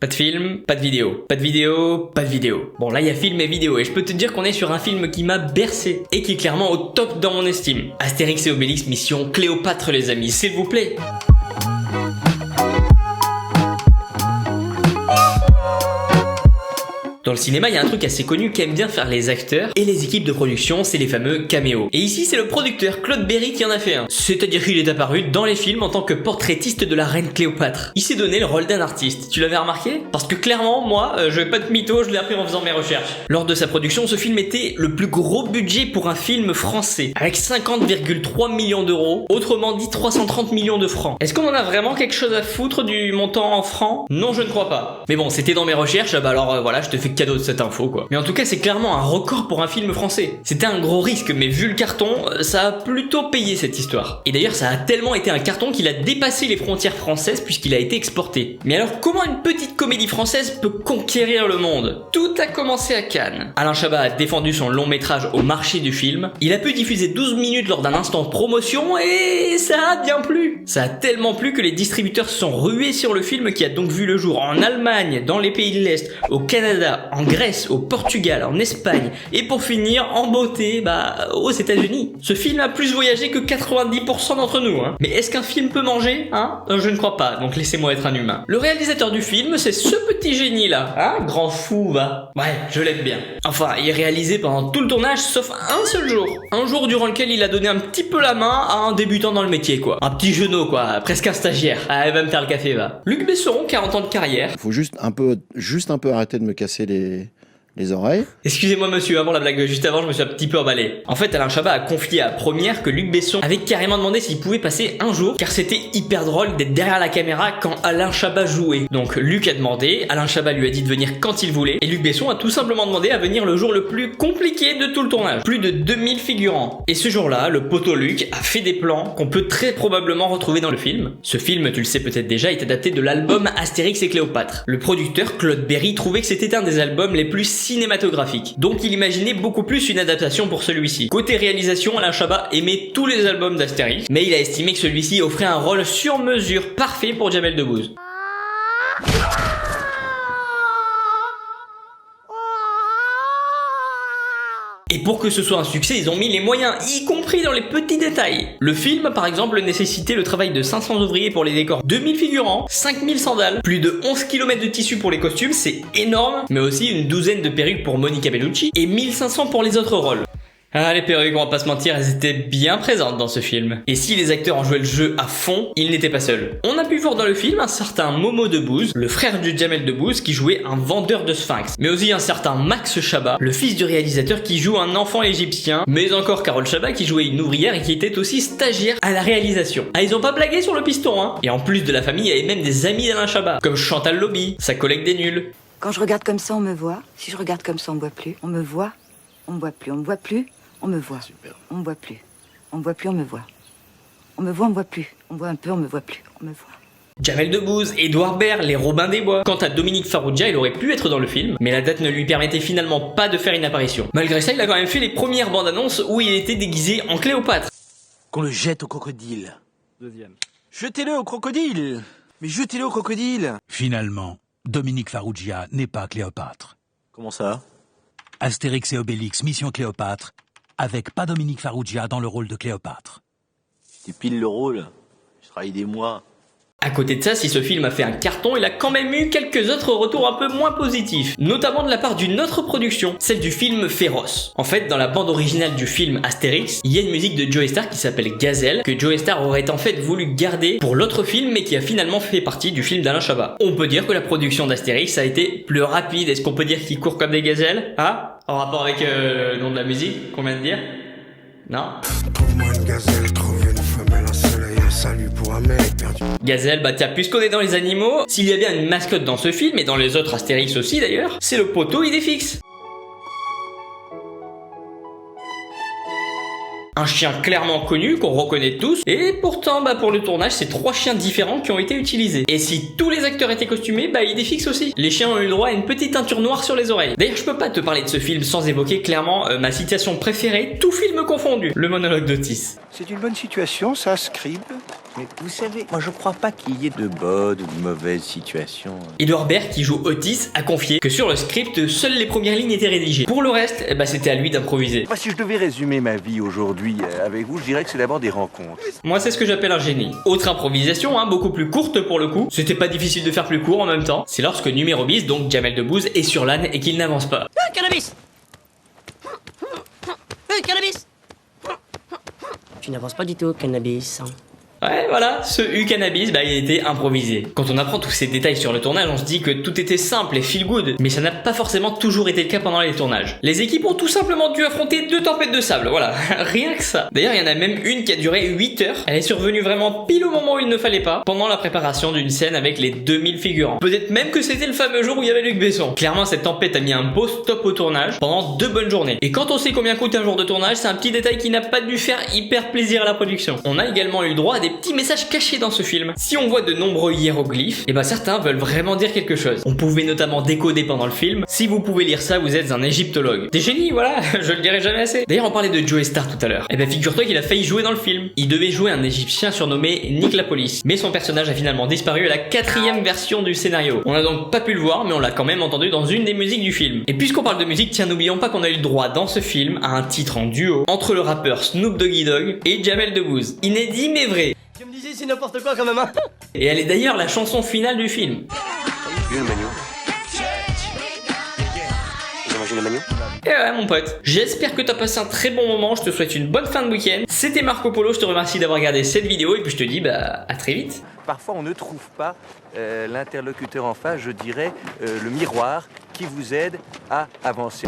Pas de film, pas de vidéo. Pas de vidéo, pas de vidéo. Bon là il y a film et vidéo et je peux te dire qu'on est sur un film qui m'a bercé et qui est clairement au top dans mon estime. Astérix et Obélix mission Cléopâtre les amis, s'il vous plaît. Dans le cinéma, il y a un truc assez connu qu'aiment bien faire les acteurs et les équipes de production, c'est les fameux caméos. Et ici, c'est le producteur Claude Berry qui en a fait un. C'est-à-dire qu'il est apparu dans les films en tant que portraitiste de la reine Cléopâtre. Il s'est donné le rôle d'un artiste. Tu l'avais remarqué? Parce que clairement, moi, je vais pas de mytho, je l'ai appris en faisant mes recherches. Lors de sa production, ce film était le plus gros budget pour un film français, avec 50,3 millions d'euros, autrement dit 330 millions de francs. Est-ce qu'on en a vraiment quelque chose à foutre du montant en francs? Non, je ne crois pas. Mais bon, c'était dans mes recherches, bah alors voilà, je te fais cadeau de cette info quoi. Mais en tout cas c'est clairement un record pour un film français. C'était un gros risque mais vu le carton, ça a plutôt payé cette histoire. Et d'ailleurs ça a tellement été un carton qu'il a dépassé les frontières françaises puisqu'il a été exporté. Mais alors comment une petite comédie française peut conquérir le monde? Tout a commencé à Cannes. Alain Chabat a défendu son long métrage au marché du film. Il a pu diffuser 12 minutes lors d'un instant de promotion et ça a bien plu. Ça a tellement plu que les distributeurs se sont rués sur le film qui a donc vu le jour en Allemagne, dans les pays de l'Est, au Canada, en Grèce, au Portugal, en Espagne et pour finir en beauté, aux États-Unis. Ce film a plus voyagé que 90% d'entre nous, hein. Mais est-ce qu'un film peut manger, hein? Je ne crois pas, donc laissez-moi être un humain. Le réalisateur du film, c'est ce petit génie là, hein? Grand fou, va. Ouais, je l'aime bien. Enfin, il est réalisé pendant tout le tournage sauf un seul jour. Un jour durant lequel il a donné un petit peu la main à un débutant dans le métier, quoi. Un petit genou, quoi, presque un stagiaire. Ah, va me faire le café, va. Luc Besson, 40 ans de carrière. Faut juste un peu arrêter de me casser les oreilles. Excusez-moi monsieur, avant la blague de juste avant, je me suis un petit peu emballé. En fait, Alain Chabat a confié à Première que Luc Besson avait carrément demandé s'il pouvait passer un jour, car c'était hyper drôle d'être derrière la caméra quand Alain Chabat jouait. Donc Luc a demandé, Alain Chabat lui a dit de venir quand il voulait, et Luc Besson a tout simplement demandé à venir le jour le plus compliqué de tout le tournage. Plus de 2000 figurants. Et ce jour-là, le poteau Luc a fait des plans qu'on peut très probablement retrouver dans le film. Ce film, tu le sais peut-être déjà, est adapté de l'album Astérix et Cléopâtre. Le producteur Claude Berry trouvait que c'était un des albums les plus cinématographique. Donc il imaginait beaucoup plus une adaptation pour celui-ci. Côté réalisation, Alain Chabat aimait tous les albums d'Astérix, mais il a estimé que celui-ci offrait un rôle sur mesure parfait pour Jamel Debbouze. Et pour que ce soit un succès, ils ont mis les moyens, y compris dans les petits détails. Le film, par exemple, nécessitait le travail de 500 ouvriers pour les décors, 2000 figurants, 5000 sandales, plus de 11 km de tissu pour les costumes, c'est énorme, mais aussi une douzaine de perruques pour Monica Bellucci et 1500 pour les autres rôles. Ah, les perruques, on va pas se mentir, elles étaient bien présentes dans ce film. Et si les acteurs ont joué le jeu à fond, ils n'étaient pas seuls. On a pu voir dans le film un certain Momo Debbouze, le frère du Jamel Debbouze, qui jouait un vendeur de sphinx. Mais aussi un certain Max Chabat, le fils du réalisateur qui joue un enfant égyptien. Mais encore Carole Chabat qui jouait une ouvrière et qui était aussi stagiaire à la réalisation. Ah, ils ont pas blagué sur le piston, hein. Et en plus de la famille, il y avait même des amis d'Alain Chabat, comme Chantal Lobby, sa collègue des nuls. Quand je regarde comme ça, on me voit. Si je regarde comme ça, on me voit plus. On me voit, on me voit plus. On me voit plus. On me voit. Super. On me voit plus. On me voit plus, on me voit. On me voit, on me voit plus. On me voit un peu, on me voit plus. On me voit. Jamel Debbouze, Édouard Baird, les Robin des Bois. Quant à Dominique Farrugia, il aurait pu être dans le film, mais la date ne lui permettait finalement pas de faire une apparition. Malgré ça, il a quand même fait les premières bandes annonces où il était déguisé en Cléopâtre. Qu'on le jette au crocodile. Deuxième. Jetez-le au crocodile. Mais jetez-le au crocodile. Finalement, Dominique Farrugia n'est pas Cléopâtre. Comment ça? Astérix et Obélix, Mission Cléopâtre, avec pas Dominique Farrugia dans le rôle de Cléopâtre. C'est pile le rôle. Je travaille des mois. À côté de ça, si ce film a fait un carton, il a quand même eu quelques autres retours un peu moins positifs, notamment de la part d'une autre production, celle du film Féroce. En fait, dans la bande originale du film Astérix, il y a une musique de Joey Starr qui s'appelle Gazelle, que Joey Starr aurait en fait voulu garder pour l'autre film, mais qui a finalement fait partie du film d'Alain Chabat. On peut dire que la production d'Astérix a été plus rapide. Est-ce qu'on peut dire qu'il court comme des gazelles? Ah, en rapport avec le nom de la musique qu'on vient de dire? Non? Trouve-moi une gazelle, trouve une femelle, un soleil, un salut pour un mec perdu. Gazelle, tiens, puisqu'on est dans les animaux, s'il y a bien une mascotte dans ce film, et dans les autres Astérix aussi d'ailleurs, c'est le poteau Idéfix. Un chien clairement connu, qu'on reconnaît tous, et pourtant, pour le tournage, c'est 3 chiens différents qui ont été utilisés. Et si tous les acteurs étaient costumés, Idéfix aussi. Les chiens ont eu le droit à une petite teinture noire sur les oreilles. D'ailleurs, je peux pas te parler de ce film sans évoquer clairement ma citation préférée, tout film confondu, le monologue d'Otis. C'est une bonne situation, ça, Scribe. Mais vous savez, moi je crois pas qu'il y ait de bonnes ou de mauvaises situations. Edouard Baird, qui joue Otis, a confié que sur le script, seules les premières lignes étaient rédigées. Pour le reste, c'était à lui d'improviser. Moi, si je devais résumer ma vie aujourd'hui avec vous, je dirais que c'est d'abord des rencontres. Moi, c'est ce que j'appelle un génie. Autre improvisation, beaucoup plus courte pour le coup. C'était pas difficile de faire plus court en même temps. C'est lorsque numéro bis, donc Jamel Debbouze, est sur l'âne et qu'il n'avance pas. Cannabis. Cannabis. Tu n'avances pas du tout, cannabis. Ouais, voilà, ce U-Cannabis, il était improvisé. Quand on apprend tous ces détails sur le tournage, on se dit que tout était simple et feel good, mais ça n'a pas forcément toujours été le cas pendant les tournages. Les équipes ont tout simplement dû affronter 2 tempêtes de sable, voilà, rien que ça. D'ailleurs, il y en a même une qui a duré 8 heures. Elle est survenue vraiment pile au moment où il ne fallait pas, pendant la préparation d'une scène avec les 2000 figurants. Peut-être même que c'était le fameux jour où il y avait Luc Besson. Clairement, cette tempête a mis un beau stop au tournage pendant 2 bonnes journées. Et quand on sait combien coûte un jour de tournage, c'est un petit détail qui n'a pas dû faire hyper plaisir à la production. On a également eu le droit à des petits messages cachés dans ce film. Si on voit de nombreux hiéroglyphes, certains veulent vraiment dire quelque chose. On pouvait notamment décoder pendant le film. Si vous pouvez lire ça, vous êtes un égyptologue. Des génies, voilà, je le dirai jamais assez. D'ailleurs, on parlait de Joey Starr tout à l'heure. Figure-toi qu'il a failli jouer dans le film. Il devait jouer un égyptien surnommé Nick la Police, mais son personnage a finalement disparu à la 4e version du scénario. On n'a donc pas pu le voir, mais on l'a quand même entendu dans une des musiques du film. Et puisqu'on parle de musique, tiens, n'oublions pas qu'on a eu le droit dans ce film à un titre en duo entre le rappeur Snoop Doggy Dogg et Jamel Debbouze. Inédit mais vrai. Tu me disais c'est n'importe quoi quand même, hein. Et elle est d'ailleurs la chanson finale du film. Vu le magnon. Vous avez mangé le magnon? Et ouais, mon pote, j'espère que t'as passé un très bon moment, je te souhaite une bonne fin de week-end. C'était Marco Polo, je te remercie d'avoir regardé cette vidéo et puis je te dis à très vite. Parfois, on ne trouve pas l'interlocuteur en face, je dirais, le miroir qui vous aide à avancer.